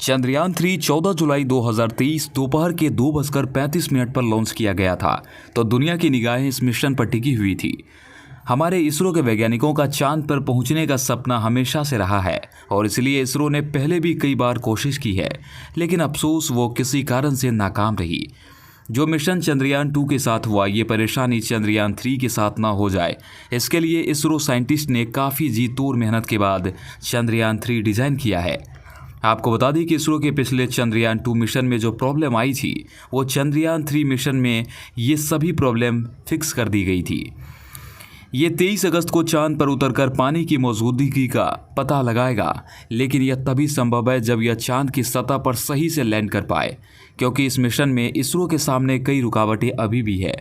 चंद्रयान 3 14 जुलाई 2023 दोपहर के 2:35 पर लॉन्च किया गया था तो दुनिया की निगाहें इस मिशन पर टिकी हुई थी। हमारे इसरो के वैज्ञानिकों का चांद पर पहुंचने का सपना हमेशा से रहा है और इसलिए इसरो ने पहले भी कई बार कोशिश की है, लेकिन अफसोस वो किसी कारण से नाकाम रही। जो मिशन चंद्रयान 2 के साथ हुआ, ये परेशानी चंद्रयान 3 के साथ ना हो जाए, इसके लिए इसरो साइंटिस्ट ने काफ़ी जी तोड़ मेहनत के बाद चंद्रयान 3 डिज़ाइन किया है। आपको बता दें कि इसरो के पिछले चंद्रयान 2 मिशन में जो प्रॉब्लम आई थी, वो चंद्रयान 3 मिशन में ये सभी प्रॉब्लम फिक्स कर दी गई थी। ये 23 अगस्त को चांद पर उतरकर पानी की मौजूदगी का पता लगाएगा, लेकिन यह तभी संभव है जब यह चांद की सतह पर सही से लैंड कर पाए, क्योंकि इस मिशन में इसरो के सामने कई रुकावटें अभी भी है।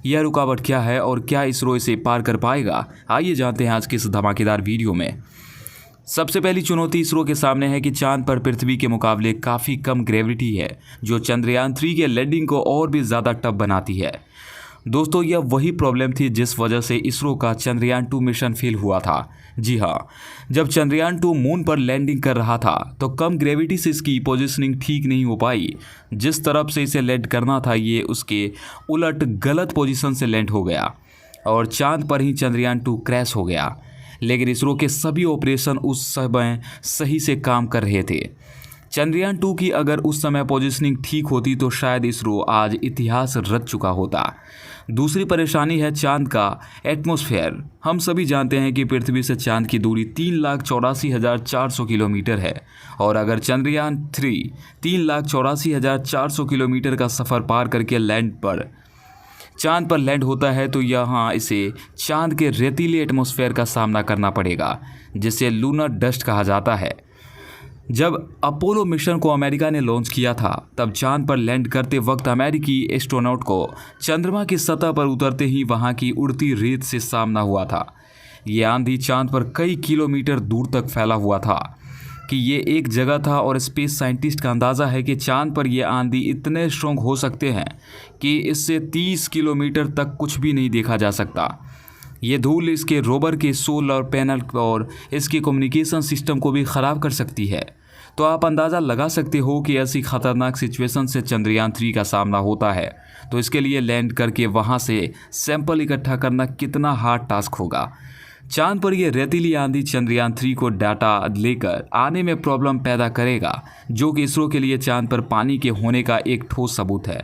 यह रुकावट क्या है और क्या इसरो इसे पार कर पाएगा, आइए जानते हैं आज की इस धमाकेदार वीडियो में। सबसे पहली चुनौती इसरो के सामने है कि चांद पर पृथ्वी के मुकाबले काफ़ी कम ग्रेविटी है, जो चंद्रयान 3 के लैंडिंग को और भी ज़्यादा टफ बनाती है। दोस्तों, यह वही प्रॉब्लम थी जिस वजह से इसरो का चंद्रयान 2 मिशन फेल हुआ था। जी हाँ, जब चंद्रयान 2 मून पर लैंडिंग कर रहा था तो कम ग्रेविटी से इसकी पोजीशनिंग ठीक नहीं हो पाई। जिस तरफ से इसे लैंड करना था, ये उसके उलट गलत पोजीशन से लैंड हो गया और चांद पर ही चंद्रयान 2 क्रैश हो गया। लेकिन इसरो के सभी ऑपरेशन उस समय सही से काम कर रहे थे। चंद्रयान 2 की अगर उस समय पोजीशनिंग ठीक होती तो शायद इसरो आज इतिहास रच चुका होता। दूसरी परेशानी है चांद का एटमॉस्फेयर। हम सभी जानते हैं कि पृथ्वी से चांद की दूरी 3,84,400 किलोमीटर है और अगर चंद्रयान 3 3,84,400 किलोमीटर का सफ़र पार करके चांद पर लैंड होता है तो यहाँ इसे चांद के रेतीले एटमॉस्फेयर का सामना करना पड़ेगा, जिसे लूनर डस्ट कहा जाता है। जब अपोलो मिशन को अमेरिका ने लॉन्च किया था, तब चांद पर लैंड करते वक्त अमेरिकी एस्ट्रोनॉट को चंद्रमा की सतह पर उतरते ही वहाँ की उड़ती रेत से सामना हुआ था। ये आंधी चांद पर कई किलोमीटर दूर तक फैला हुआ था कि ये एक जगह था और स्पेस साइंटिस्ट का अंदाज़ा है कि चांद पर ये आंधी इतने स्ट्रॉन्ग हो सकते हैं कि इससे 30 किलोमीटर तक कुछ भी नहीं देखा जा सकता। ये धूल इसके रोवर के सोलर पैनल और इसके कम्युनिकेशन सिस्टम को भी ख़राब कर सकती है। तो आप अंदाज़ा लगा सकते हो कि ऐसी ख़तरनाक सिचुएशन से चंद्रयान 3 का सामना होता है, तो इसके लिए लैंड करके वहाँ से सैंपल इकट्ठा करना कितना हार्ड टास्क होगा। चांद पर यह रेतीली आंधी चंद्रयान 3 को डाटा लेकर आने में प्रॉब्लम पैदा करेगा, जो कि इसरो के लिए चांद पर पानी के होने का एक ठोस सबूत है।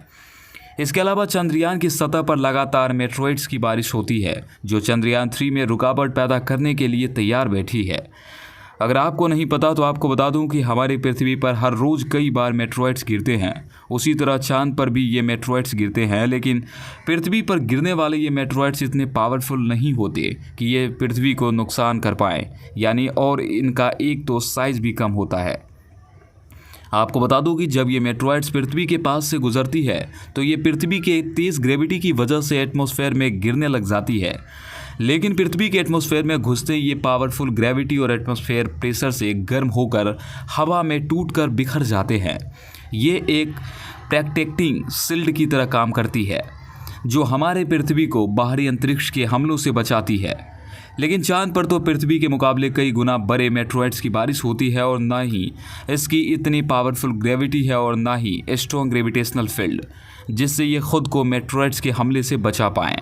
इसके अलावा चंद्रयान की सतह पर लगातार मेट्रोइड्स की बारिश होती है, जो चंद्रयान 3 में रुकावट पैदा करने के लिए तैयार बैठी है। अगर आपको नहीं पता तो आपको बता दूं कि हमारी पृथ्वी पर हर रोज़ कई बार मेट्रोइड्स गिरते हैं, उसी तरह चांद पर भी ये मेट्रोइड्स गिरते हैं, लेकिन पृथ्वी पर गिरने वाले ये मेट्रोइड्स इतने पावरफुल नहीं होते कि ये पृथ्वी को नुकसान कर पाएँ, यानी और इनका एक तो साइज़ भी कम होता है। आपको बता दूं कि जब ये मेट्रोइड्स पृथ्वी के पास से गुजरती है तो ये पृथ्वी के तेज़ ग्रेविटी की वजह से एटमॉस्फेयर में गिरने लग जाती है, लेकिन पृथ्वी के एटमॉस्फेयर में घुसते ये पावरफुल ग्रेविटी और एटमॉस्फेयर प्रेशर से गर्म होकर हवा में टूटकर बिखर जाते हैं। ये एक प्रोटेक्टिंग शील्ड की तरह काम करती है, जो हमारे पृथ्वी को बाहरी अंतरिक्ष के हमलों से बचाती है। लेकिन चांद पर तो पृथ्वी के मुकाबले कई गुना बड़े मेट्रोइड्स की बारिश होती है और ना ही इसकी इतनी पावरफुल ग्रेविटी है और ना ही स्ट्रॉन्ग ग्रेविटेशनल फील्ड, जिससे ये खुद को मेट्रोइड्स के हमले से बचा पाएँ।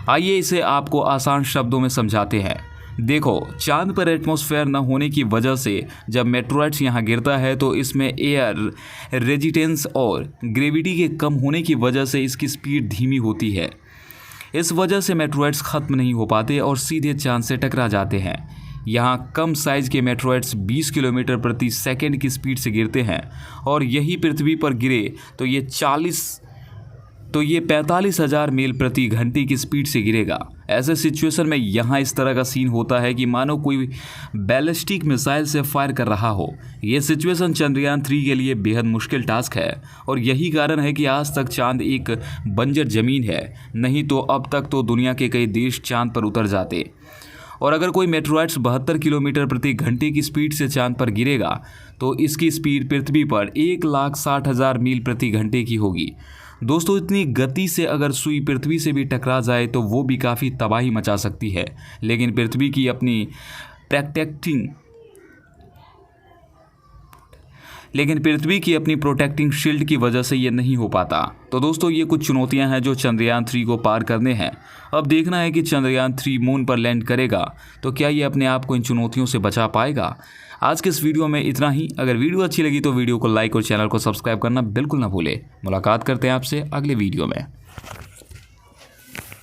आइए इसे आपको आसान शब्दों में समझाते हैं। देखो, चांद पर एटमॉस्फेयर न होने की वजह से जब मेट्रोइड्स यहाँ गिरता है तो इसमें एयर रेजिस्टेंस और ग्रेविटी के कम होने की वजह से इसकी स्पीड धीमी होती है। इस वजह से मेट्रोइड्स ख़त्म नहीं हो पाते और सीधे चांद से टकरा जाते हैं। यहाँ कम साइज़ के मेट्रोइड्स 20 किलोमीटर प्रति सेकंड की स्पीड से गिरते हैं और यही पृथ्वी पर गिरे तो ये 45,000 मील प्रति घंटे की स्पीड से गिरेगा। ऐसे सिचुएशन में यहाँ इस तरह का सीन होता है कि मानो कोई बैलिस्टिक मिसाइल से फायर कर रहा हो। ये सिचुएशन चंद्रयान 3 के लिए बेहद मुश्किल टास्क है और यही कारण है कि आज तक चांद एक बंजर ज़मीन है, नहीं तो अब तक तो दुनिया के कई देश चांद पर उतर जाते। और अगर कोई मेट्रोइड्स 72 किलोमीटर प्रति घंटे की स्पीड से चांद पर गिरेगा तो इसकी स्पीड पृथ्वी पर 1,60,000 मील प्रति घंटे की होगी। दोस्तों, इतनी गति से अगर सुई पृथ्वी से भी टकरा जाए तो वो भी काफ़ी तबाही मचा सकती है, लेकिन पृथ्वी की अपनी प्रोटेक्टिंग लेकिन पृथ्वी की अपनी प्रोटेक्टिंग शील्ड की वजह से ये नहीं हो पाता। तो दोस्तों, ये कुछ चुनौतियां हैं जो चंद्रयान 3 को पार करने हैं। अब देखना है कि चंद्रयान 3 मून पर लैंड करेगा तो क्या ये अपने आप को इन चुनौतियों से बचा पाएगा। आज के इस वीडियो में इतना ही। अगर वीडियो अच्छी लगी तो वीडियो को लाइक और चैनल को सब्सक्राइब करना बिल्कुल ना भूले। मुलाकात करते हैं आपसे अगले वीडियो में।